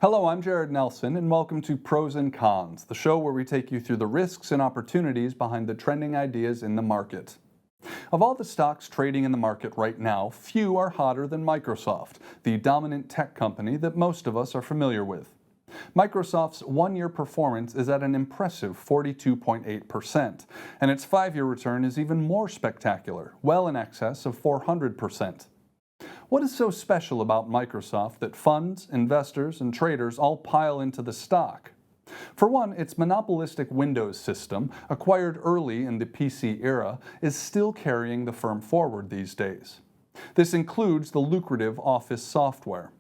Hello, I'm Jared Nelson, and welcome to Pros and Cons, the show where we take you through the risks and opportunities behind the trending ideas in the market. Of all the stocks trading in the market right now, few are hotter than Microsoft, the dominant tech company that most of us are familiar with. Microsoft's one-year performance is at an impressive 42.8%, and its five-year return is even more spectacular, well in excess of 400%. What is so special about Microsoft that funds, investors, and traders all pile into the stock? For one, its monopolistic Windows system, acquired early in the PC era, is still carrying the firm forward these days. This includes the lucrative Office software.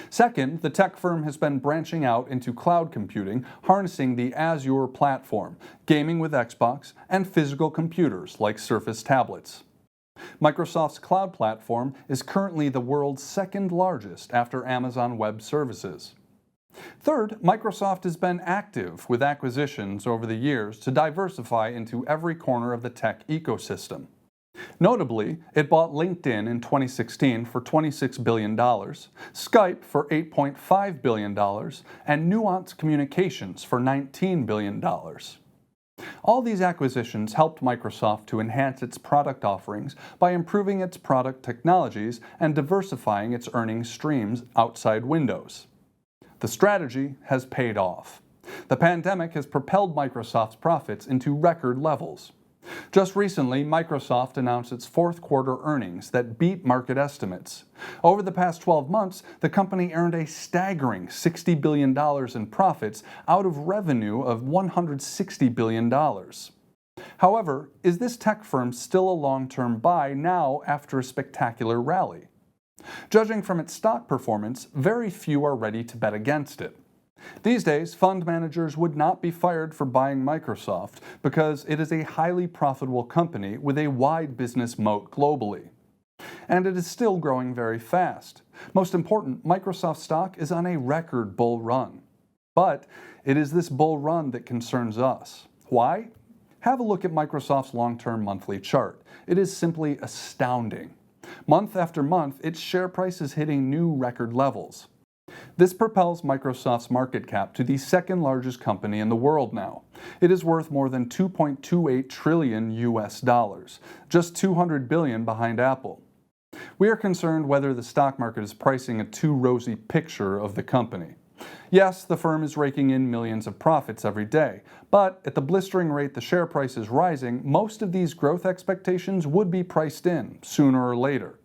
Second, the tech firm has been branching out into cloud computing, harnessing the Azure platform, gaming with Xbox, and physical computers like Surface tablets. Microsoft's cloud platform is currently the world's second largest after Amazon Web Services. Third, Microsoft has been active with acquisitions over the years to diversify into every corner of the tech ecosystem. Notably, it bought LinkedIn in 2016 for $26 billion, Skype for $8.5 billion, and Nuance Communications for $19 billion. All these acquisitions helped Microsoft to enhance its product offerings by improving its product technologies and diversifying its earnings streams outside Windows. The strategy has paid off. The pandemic has propelled Microsoft's profits into record levels. Just recently, Microsoft announced its fourth quarter earnings that beat market estimates. Over the past 12 months, the company earned a staggering $60 billion in profits out of revenue of $160 billion. However, is this tech firm still a long-term buy now after a spectacular rally? Judging from its stock performance, very few are ready to bet against it. These days, fund managers would not be fired for buying Microsoft because it is a highly profitable company with a wide business moat globally. And it is still growing very fast. Most important, Microsoft stock is on a record bull run. But it is this bull run that concerns us. Why? Have a look at Microsoft's long-term monthly chart. It is simply astounding. Month after month, its share price is hitting new record levels. This propels Microsoft's market cap to the second largest company in the world now. It is worth more than $2.28 trillion US dollars, just $200 billion behind Apple. We are concerned whether the stock market is pricing a too rosy picture of the company. Yes, the firm is raking in millions of profits every day, but at the blistering rate the share price is rising, most of these growth expectations would be priced in sooner or later.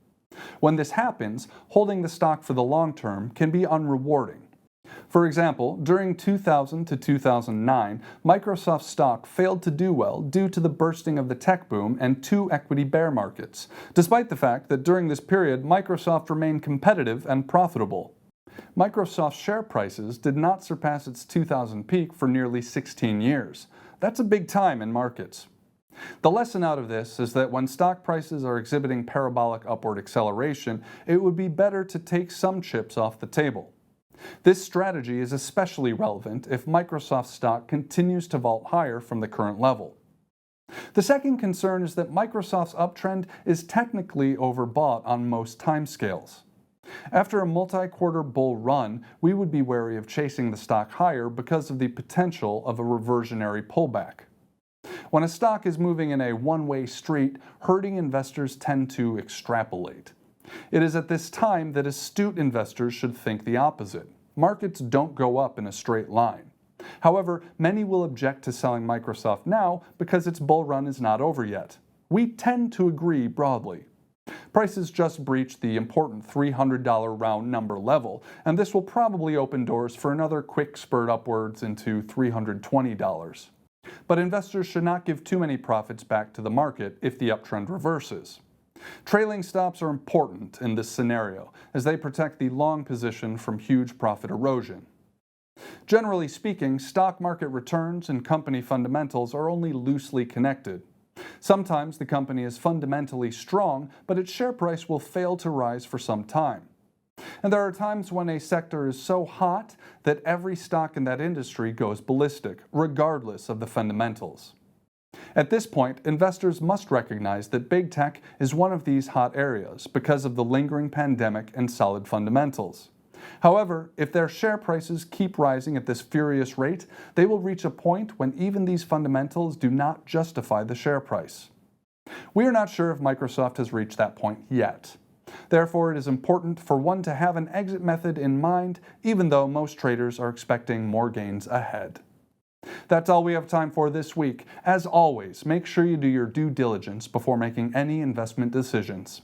When this happens, holding the stock for the long term can be unrewarding. For example, during 2000 to 2009, Microsoft stock failed to do well due to the bursting of the tech boom and two equity bear markets, despite the fact that during this period Microsoft remained competitive and profitable. Microsoft's share prices did not surpass its 2000 peak for nearly 16 years. That's a big time in markets. The lesson out of this is that when stock prices are exhibiting parabolic upward acceleration, it would be better to take some chips off the table. This strategy is especially relevant if Microsoft stock continues to vault higher from the current level. The second concern is that Microsoft's uptrend is technically overbought on most timescales. After a multi-quarter bull run, we would be wary of chasing the stock higher because of the potential of a reversionary pullback. When a stock is moving in a one-way street, herding investors tend to extrapolate. It is at this time that astute investors should think the opposite. Markets don't go up in a straight line. However, many will object to selling Microsoft now because its bull run is not over yet. We tend to agree broadly. Prices just breached the important $300 round number level, and this will probably open doors for another quick spurt upwards into $320. But investors should not give too many profits back to the market if the uptrend reverses. Trailing stops are important in this scenario, as they protect the long position from huge profit erosion. Generally speaking, stock market returns and company fundamentals are only loosely connected. Sometimes the company is fundamentally strong, but its share price will fail to rise for some time. And there are times when a sector is so hot that every stock in that industry goes ballistic, regardless of the fundamentals. At this point, investors must recognize that big tech is one of these hot areas because of the lingering pandemic and solid fundamentals. However, if their share prices keep rising at this furious rate, they will reach a point when even these fundamentals do not justify the share price. We are not sure if Microsoft has reached that point yet. Therefore, it is important for one to have an exit method in mind, even though most traders are expecting more gains ahead. That's all we have time for this week. As always, make sure you do your due diligence before making any investment decisions.